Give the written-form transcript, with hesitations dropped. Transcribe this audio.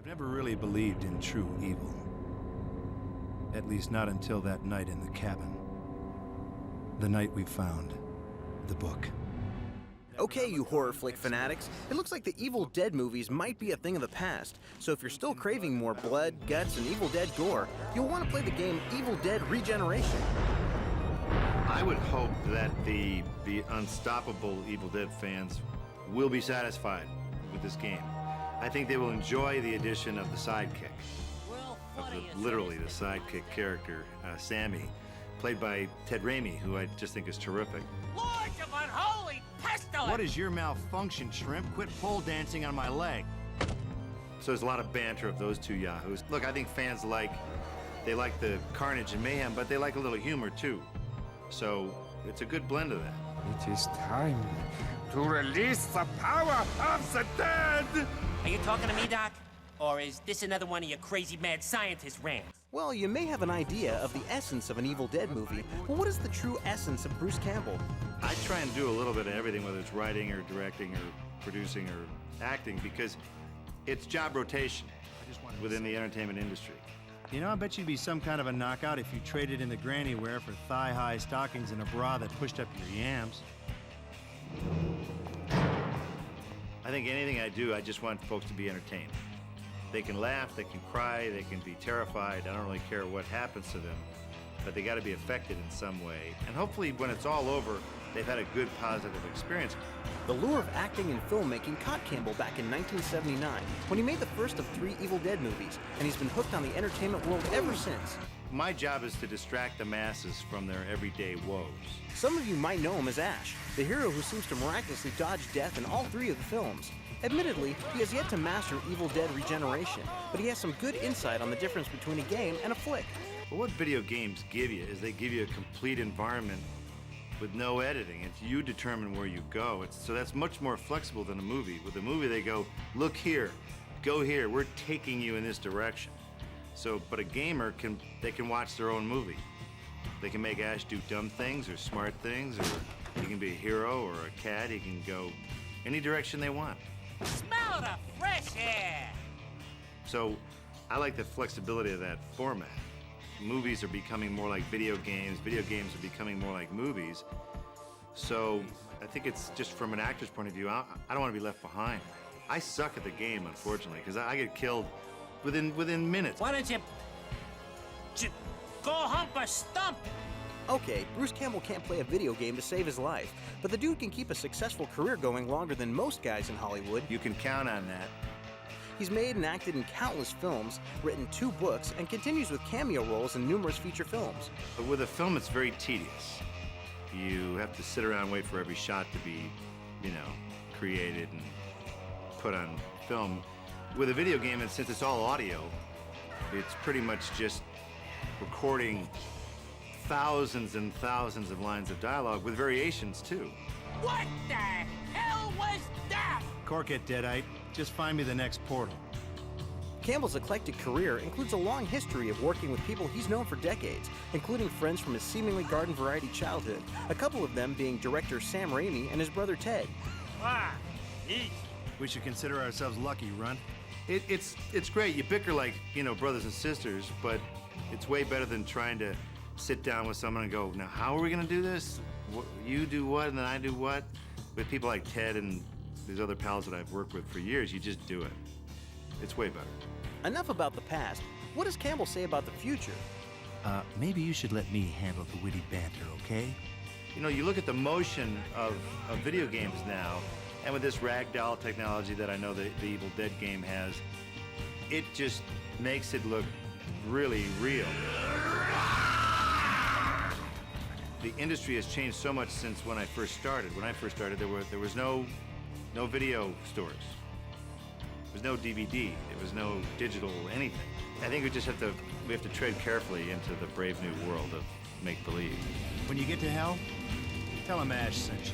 never really believed in true evil. At least not until that night in the cabin. The night we found the book. Okay, you horror flick fanatics, it looks like the Evil Dead movies might be a thing of the past, so if you're still craving more blood, guts, and Evil Dead gore, you'll want to play the game Evil Dead Regeneration. I would hope that the unstoppable Evil Dead fans will be satisfied with this game. I think they will enjoy the addition of the sidekick, literally the sidekick character, Sammy, played by Ted Raimi, who I just think is terrific. Lords of unholy pestilence! What is your malfunction, Shrimp? Quit pole dancing on my leg. So there's a lot of banter of those two yahoos. Look, I think fans like the carnage and mayhem, but they like a little humor too. So it's a good blend of that. It is time to release the power of the dead! Are you talking to me, Doc? Or is this another one of your crazy mad scientist rants? Well, you may have an idea of the essence of an Evil Dead movie, but what is the true essence of Bruce Campbell? I try and do a little bit of everything, whether it's writing or directing or producing or acting, because it's job rotation within the entertainment industry. You know, I bet you'd be some kind of a knockout if you traded in the granny wear for thigh-high stockings and a bra that pushed up your yams. I think anything I do, I just want folks to be entertained. They can laugh, they can cry, they can be terrified. I don't really care what happens to them, but they got to be affected in some way. And hopefully when it's all over, they've had a good, positive experience. The lure of acting and filmmaking caught Campbell back in 1979 when he made the first of 3 Evil Dead movies, and he's been hooked on the entertainment world ever since. My job is to distract the masses from their everyday woes. Some of you might know him as Ash, the hero who seems to miraculously dodge death in all 3 of the films. Admittedly, he has yet to master Evil Dead Regeneration, but he has some good insight on the difference between a game and a flick. But what video games give you is they give you a complete environment with no editing. It's you determine where you go. So that's much more flexible than a movie. With a movie, they go, look here, go here, we're taking you in this direction. So, but a gamer can watch their own movie. They can make Ash do dumb things or smart things, or he can be a hero or a cat. He can go any direction they want. Smell the fresh air! So I like the flexibility of that format. Movies are becoming more like video games are becoming more like movies. So I think it's just from an actor's point of view, I don't want to be left behind. I suck at the game, unfortunately, because I get killed within minutes. Why don't you go hump a stump? Okay, Bruce Campbell can't play a video game to save his life, but the dude can keep a successful career going longer than most guys in Hollywood. You can count on that. He's made and acted in countless films, written 2 books, and continues with cameo roles in numerous feature films. But with a film, it's very tedious. You have to sit around and wait for every shot to be, created and put on film. With a video game, and since it's all audio, it's pretty much just recording thousands and thousands of lines of dialogue with variations, too. What the hell was that? Cork it, Deadite. Just find me the next portal. Campbell's eclectic career includes a long history of working with people he's known for decades, including friends from his seemingly garden variety childhood, a couple of them being director Sam Raimi and his brother Ted. Ah, easy. We should consider ourselves lucky, Runt. It's great. You bicker like, brothers and sisters, but it's way better than trying to sit down with someone and go, now, how are we going to do this? You do what, and then I do what? With people like Ted and these other pals that I've worked with for years, you just do it. It's way better. Enough about the past. What does Campbell say about the future? Maybe you should let me handle the witty banter, okay? You look at the motion of video games now, and with this ragdoll technology that I know the Evil Dead game has, it just makes it look really real. The industry has changed so much since when I first started. When I first started, there was no video stores. There was no DVD. There was no digital anything. I think we have to tread carefully into the brave new world of make-believe. When you get to hell, tell him Ash sent you.